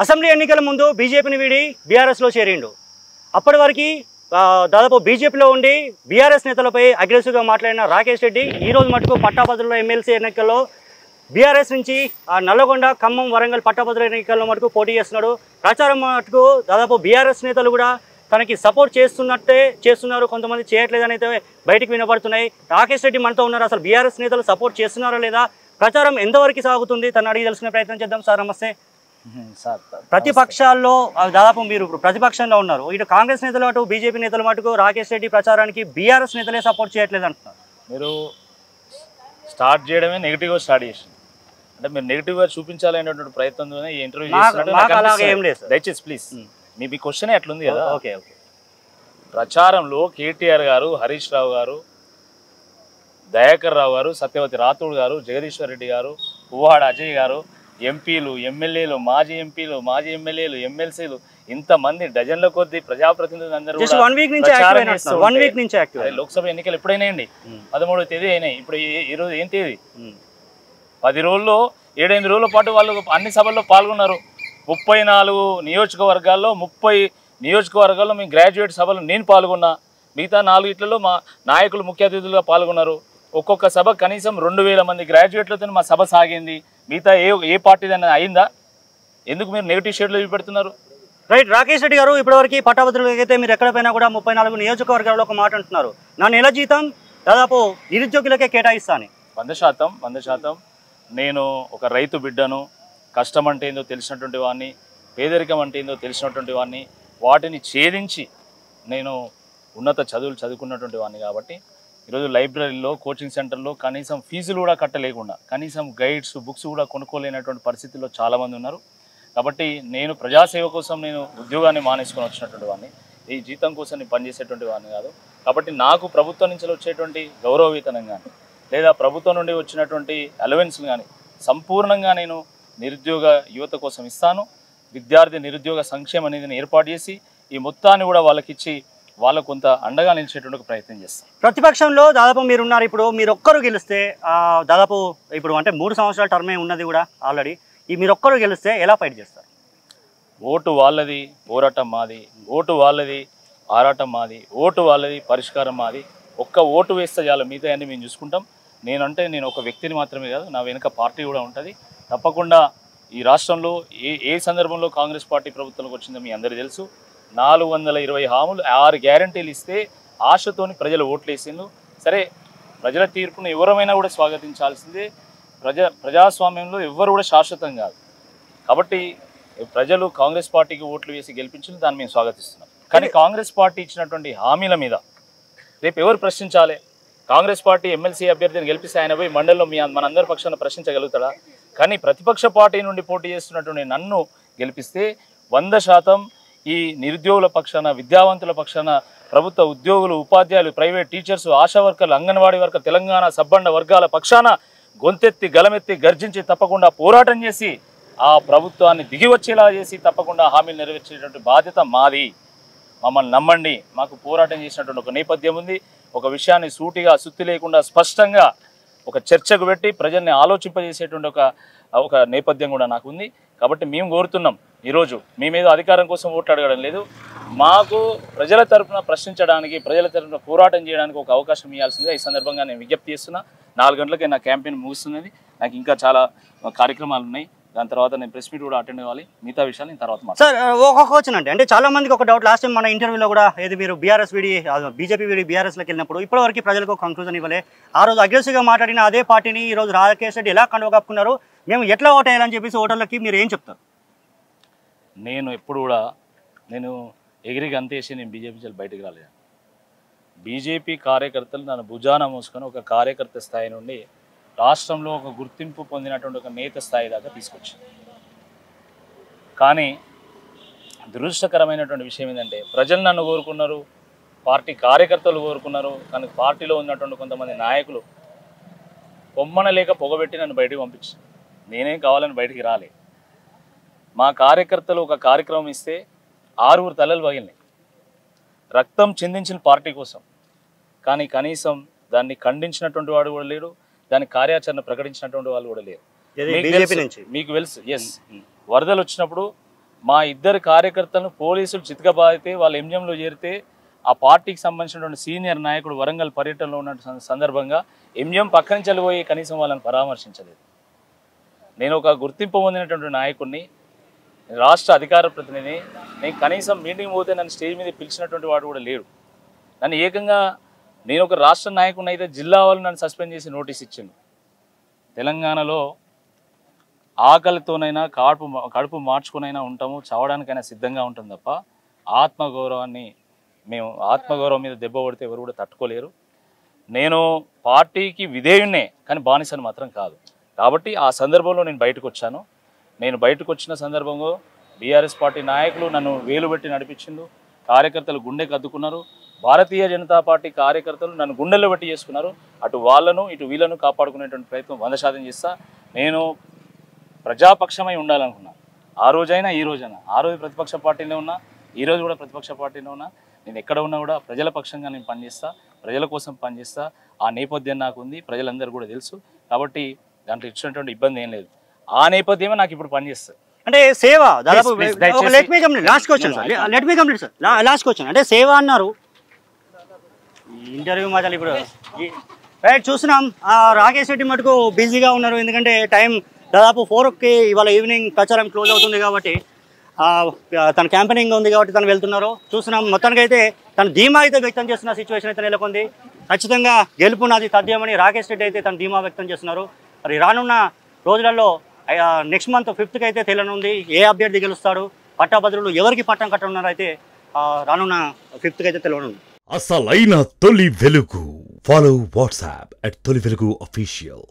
Assembly ఎన్నికల ముందు బీజేపీని వీడి బీఆర్ఎస్లో చేరిండు. అప్పటి వరకు దాదాపు బీజేపీలో ఉండి బీఆర్ఎస్ నేతలపై అగ్రెసివ్గా మాట్లాడిన రాకేష్ రెడ్డి ఈరోజు మటుకు పట్టాభద్రుల ఎమ్మెల్సీ ఎన్నికల్లో బీఆర్ఎస్ నుంచి నల్లగొండ, ఖమ్మం, వరంగల్ పట్టాభద్రుల ఎన్నికల్లో మటుకు పోటీ చేస్తున్నాడు. ప్రచారం మటుకు దాదాపు బీఆర్ఎస్ నేతలు కూడా తనకి సపోర్ట్ చేస్తున్నారు, కొంతమంది చేయట్లేదని అయితే బయటికి వినపడుతున్నాయి. రాకేష్ రెడ్డి మనతో ఉన్నారు. అసలు బీఆర్ఎస్ నేతలు సపోర్ట్ చేస్తున్నారా లేదా, ప్రచారం ఎంతవరకు సాగుతుంది, తను అడిగి తెలుసుకునే ప్రయత్నం చేద్దాం. సార్ నమస్తే. సార్, ప్రతిపక్షాల్లో దాదాపు మీరు ప్రతిపక్షంలో ఉన్నారు. ఇటు కాంగ్రెస్ నేతలు అటు బీజేపీ నేతలు మటుకు రాకేష్ రెడ్డి ప్రచారానికి బీఆర్ఎస్ నేతలే సపోర్ట్ చేయట్లేదు అంటున్నారు. మీరు స్టార్ట్ చేయడమే నెగిటివ్గా స్టార్ట్ చేసింది. అంటే మీరు నెగిటివ్గా చూపించాలనేటువంటి ప్రయత్నంతోనే ఈ ఇంటర్వ్యూ చేస్తున్నట్టు. దయచేసి ప్లీజ్, మీ క్వశ్చనే అట్లుంది కదా. ఓకే. ప్రచారంలో కేటీఆర్ గారు, హరీష్ రావు గారు, దయాకర్ రావు గారు, సత్యవతి రాథోడ్ గారు, జగదీశ్వర్ రెడ్డి గారు, పువ్వాడ అజయ్ గారు, ఎంపీలు, ఎమ్మెల్యేలు, మాజీ ఎంపీలు, మాజీ ఎమ్మెల్యేలు, ఎమ్మెల్సీలు, ఇంతమంది డజన్ల కొద్ది ప్రజాప్రతినిధులు అందరూ లోక్సభ ఎన్నికలు ఎప్పుడైనా అండి 13వ తేదీ అయినాయి. ఇప్పుడు ఈరోజు ఏం తేదీ? 10 రోజుల్లో 7-8 రోజుల పాటు వాళ్ళు అన్ని సభల్లో పాల్గొన్నారు. 34 నియోజకవర్గాల్లో 30 నియోజకవర్గాల్లో మీ గ్రాడ్యుయేట్ సభలో నేను పాల్గొన్నా. మిగతా 4 మా నాయకులు ముఖ్య అతిథులుగా పాల్గొన్నారు. ఒక్కొక్క సభ కనీసం 2000 మంది గ్రాడ్యుయేట్లతో మా సభ సాగింది. మిగతా ఏ పార్టీదైనా అయిందా? ఎందుకు మీరు నెగిటివ్ షేడ్లో చూపెడుతున్నారు? రైట్. రాకేష్ రెడ్డి గారు, ఇప్పటివరకు పట్టాభద్రులకైతే మీరు ఎక్కడ పోయినా కూడా 34 నియోజకవర్గాల్లో ఒక మాట అంటున్నారు, నా నెల జీతం దాదాపు నిరుద్యోగులకే కేటాయిస్తాను. 100%. నేను ఒక రైతు బిడ్డను. కష్టం అంటే ఏందో తెలిసినటువంటి వాడిని, పేదరికం అంటే ఏందో తెలిసినటువంటి వాడిని, వాటిని ఛేదించి నేను ఉన్నత చదువులు చదువుకున్నటువంటి వాడిని. కాబట్టి ఈరోజు లైబ్రరీలో, కోచింగ్ సెంటర్లో కనీసం ఫీజులు కూడా కట్టలేకుండా, కనీసం గైడ్స్, బుక్స్ కూడా కొనుక్కోలేనటువంటి పరిస్థితుల్లో చాలామంది ఉన్నారు. కాబట్టి నేను ప్రజాసేవ కోసం నేను ఉద్యోగాన్ని మానేసుకొని వచ్చినటువంటి వాడిని. ఈ జీతం కోసం నేను పనిచేసేటువంటి వాడిని కాదు. కాబట్టి నాకు ప్రభుత్వం నుంచి వచ్చేటువంటి గౌరవ వేతనం కానీ, లేదా ప్రభుత్వం నుండి వచ్చినటువంటి అలవెన్స్లు కానీ సంపూర్ణంగా నేను నిరుద్యోగ యువత కోసం ఇస్తాను. విద్యార్థి నిరుద్యోగ సంక్షేమ నిధిని ఏర్పాటు చేసి ఈ మొత్తాన్ని కూడా వాళ్ళకిచ్చి వాళ్ళకు కొంత అండగా నిలిచేటువంటి ప్రయత్నం చేస్తాం. ప్రతిపక్షంలో దాదాపు మీరున్నారు. ఇప్పుడు మీరు ఒక్కరు గెలిస్తే దాదాపు ఇప్పుడు అంటే 3 సంవత్సరాల టర్మే ఉన్నది కూడా ఆల్రెడీ. ఈ మీరు ఒక్కరు గెలిస్తే ఎలా ఫైట్ చేస్తారు? ఓటు వాళ్ళది, పోరాటం మాది. ఓటు వాళ్ళది, ఆరాటం మాది. ఓటు వాళ్ళది, పరిష్కారం మాది. ఒక్క ఓటు వేస్తే చాలు, మిగతా అన్ని మేము చూసుకుంటాం. నేను ఒక వ్యక్తిని మాత్రమే కాదు, నా వెనుక పార్టీ కూడా ఉంటుంది. తప్పకుండా ఈ రాష్ట్రంలో ఏ సందర్భంలో కాంగ్రెస్ పార్టీ ప్రభుత్వంలోకి వచ్చిందో మీ అందరికీ తెలుసు. 420 హామీలు, 6 గ్యారంటీలు ఇస్తే ఆశతోని ప్రజలు ఓట్లు వేసిండ్రు. సరే, ప్రజల తీర్పును ఎవరైనా కూడా స్వాగతించాల్సిందే. ప్రజాస్వామ్యంలో ఎవ్వరు కూడా శాశ్వతం కాదు. కాబట్టి ప్రజలు కాంగ్రెస్ పార్టీకి ఓట్లు వేసి గెలిపించిన దాన్ని మేము స్వాగతిస్తున్నాం. కానీ కాంగ్రెస్ పార్టీ ఇచ్చినటువంటి హామీల మీద రేపు ఎవరు ప్రశ్నించాలి? కాంగ్రెస్ పార్టీ ఎమ్మెల్సీ అభ్యర్థిని గెలిపిస్తే ఆయన పోయి మండలిలో మనందరి పక్షాన ప్రశ్నించగలుగుతాడా? కానీ ప్రతిపక్ష పార్టీ నుండి పోటీ చేస్తున్నటువంటి నన్ను గెలిపిస్తే 100% ఈ నిరుద్యోగుల పక్షాన, విద్యావంతుల పక్షాన, ప్రభుత్వ ఉద్యోగులు, ఉపాధ్యాయులు, ప్రైవేట్ టీచర్స్, ఆశా వర్కర్లు, అంగన్వాడీ వర్కర్, తెలంగాణ సబ్బండ వర్గాల పక్షాన గొంతెత్తి గలమెత్తి గర్జించి తప్పకుండా పోరాటం చేసి ఆ ప్రభుత్వాన్ని దిగివచ్చేలా చేసి తప్పకుండా హామీలు నెరవేర్చేటువంటి బాధ్యత మాది. మమ్మల్ని నమ్మండి. మాకు పోరాటం చేసినటువంటి ఒక నేపథ్యం ఉంది. ఒక విషయాన్ని సూటిగా, సుత్తి లేకుండా స్పష్టంగా ఒక చర్చకు పెట్టి ప్రజల్ని ఆలోచింపజేసేటువంటి ఒక నేపథ్యం కూడా నాకు ఉంది. కాబట్టి మేము కోరుతున్నాం, ఈరోజు మీ మీద అధికారం కోసం ఓట్లు అడగడం లేదు, మాకు ప్రజల తరఫున ప్రశ్నించడానికి, ప్రజల తరఫున పోరాటం చేయడానికి ఒక అవకాశం ఇవ్వాల్సిందిగా ఈ సందర్భంగా నేను విజ్ఞప్తి చేస్తున్నా. 4 గంటలకే నా క్యాంపెయిన్ ముగుస్తున్నది. నాకు ఇంకా చాలా కార్యక్రమాలు ఉన్నాయి. దాని తర్వాత నేను ప్రెస్ మీట్ కూడా అటెండ్ అవ్వాలి. మిగతా విషయాలు నేను తర్వాత మాట్లాడతాను. సార్, ఒక క్వశ్చన్ అంటే చాలా మందికి ఒక డౌట్. లాస్ట్ టైం మన ఇంటర్వ్యూలో కూడా ఏది మీరు బీఆర్ఎస్ బీజేపీ బీఆర్ఎస్లోకి వెళ్ళినప్పుడు ఇప్పటివరకు ప్రజలకు కంక్లూజన్ ఇవ్వలే. ఆ రోజు అగ్రెసివ్గా మాట్లాడిన అదే పార్టీని ఈ రోజు రాకేష్ రెడ్డి ఎలా కండువ కప్పుకున్నారు, మేము ఎట్లా ఓట్ వేయాలని చెప్పేసి ఓటర్లకి మీరు ఏం చెప్తారు? నేను ఎప్పుడు కూడా ఎగిరికి అంతేసి నేను బీజేపీ నుంచి బయటకు రాలేదు. బీజేపీ కార్యకర్తలు నన్ను భుజాన మోసుకొని ఒక కార్యకర్త స్థాయి నుండి రాష్ట్రంలో ఒక గుర్తింపు పొందినటువంటి ఒక నేత స్థాయి దాకా తీసుకొచ్చింది. కానీ దురదృష్టకరమైనటువంటి విషయం ఏంటంటే ప్రజలు నన్ను కోరుకున్నారు, పార్టీ కార్యకర్తలు కోరుకున్నారు. కానీ పార్టీలో ఉన్నటువంటి కొంతమంది నాయకులు పొమ్మన లేక పొగబెట్టి నన్ను బయటకు పంపించారు. నేనేం కావాలని బయటికి రాలే. మా కార్యకర్తలు ఒక కార్యక్రమం ఇస్తే 6 తలలు పగిలినాయి. రక్తం చిందించిన పార్టీ కోసం. కానీ కనీసం దాన్ని ఖండించినటువంటి వాడు కూడా లేడు, దాని కార్యాచరణ ప్రకటించినటువంటి వాళ్ళు కూడా లేరు. మీకు తెలుసు, వరదలు వచ్చినప్పుడు మా ఇద్దరు కార్యకర్తలను పోలీసులు చితకబాదితే వాళ్ళు ఎంజిఎంలో చేరితే ఆ పార్టీకి సంబంధించినటువంటి సీనియర్ నాయకుడు వరంగల్ పర్యటనలో ఉన్న సందర్భంగా ఎంజిఎం పక్క నుంచి వెళ్ళిపోయి కనీసం వాళ్ళని పరామర్శించలేదు. నేను ఒక గుర్తింపు పొందినటువంటి నాయకుడిని, రాష్ట్ర అధికార ప్రతినిధిని. నేను కనీసం మీటింగ్ పోతే నన్ను స్టేజ్ మీద పిలిచినటువంటి వాడు కూడా లేడు. నన్ను ఏకంగా నేను ఒక రాష్ట్ర నాయకుడిని అయితే జిల్లా వాళ్ళు నన్ను సస్పెండ్ చేసి నోటీస్ ఇచ్చిండు. తెలంగాణలో ఆకలితోనైనా కడుపు మార్చుకునైనా ఉంటాము, చావడానికైనా సిద్ధంగా ఉంటాం తప్ప ఆత్మగౌరవం మీద దెబ్బ పడితే ఎవరు కూడా తట్టుకోలేరు. నేను పార్టీకి విధేయున్నే కానీ బానిసని మాత్రం కాదు. కాబట్టి ఆ సందర్భంలో నేను బయటకు వచ్చాను. నేను బయటకు వచ్చిన సందర్భంలో బీఆర్ఎస్ పార్టీ నాయకులు నన్ను వేలు పెట్టి నడిపించిండు, కార్యకర్తలు గుండెకి అద్దుకున్నారు. భారతీయ జనతా పార్టీ కార్యకర్తలు నన్ను గుండెల్లో పెట్టి చేసుకున్నారు. అటు వాళ్ళను ఇటు వీళ్ళను కాపాడుకునేటువంటి ప్రయత్నం 100% చేస్తా. నేను ప్రజాపక్షమై ఉండాలనుకున్నా. ఆ రోజైనా ఈ రోజైనా. ఆ రోజు ప్రతిపక్ష పార్టీలో ఉన్నా, ఈ రోజు కూడా ప్రతిపక్ష పార్టీలో ఉన్నా. నేను ఎక్కడ ఉన్నా కూడా ప్రజల పక్షంగా నేను పనిచేస్తా, ప్రజల కోసం పనిచేస్తా. ఆ నేపథ్యం నాకు ఉంది, ప్రజలందరూ కూడా తెలుసు. కాబట్టి దాంట్లో ఇచ్చినటువంటి ఇబ్బంది ఏం లేదు. ఆ నేపథ్యమే నాకు ఇప్పుడు పనిచేస్తుంది. అంటే సేవ దాదాపు last question sir, last question. అంటే సేవ అన్నారు, ఇంటర్వ్యూ మాటలు ఇప్పుడు రైట్ చూస్తున్నాం. రాకేష్ రెడ్డి మటుకు బిజీగా ఉన్నారు, ఎందుకంటే టైం దాదాపు 4కి ఇవాళ ఈవినింగ్ ప్రచారం క్లోజ్ అవుతుంది కాబట్టి తన క్యాంపెయినింగ్ ఉంది కాబట్టి తను వెళ్తున్నారు. చూస్తున్నాం మొత్తానికి అయితే తన ధీమా అయితే వ్యక్తం చేస్తున్న సిచ్యువేషన్ అయితే నెలకొంది. ఖచ్చితంగా గెలుపు నాది తథ్యమని రాకేష్ రెడ్డి అయితే తన ధీమా వ్యక్తం చేస్తున్నారు. మరి రానున్న రోజులలో నెక్స్ట్ మంత్ 5th అయితే తెలియనుంది ఏ అభ్యర్థి గెలుస్తాడు, పట్టాభద్రులు ఎవరికి పట్టం కట్టనున్నారు అయితే రానున్న 5th అయితే తెలియనుంది. అసలైన తొలి వెలుగు. ఫాలో వాట్సాప్ @తొలి వెలుగు official.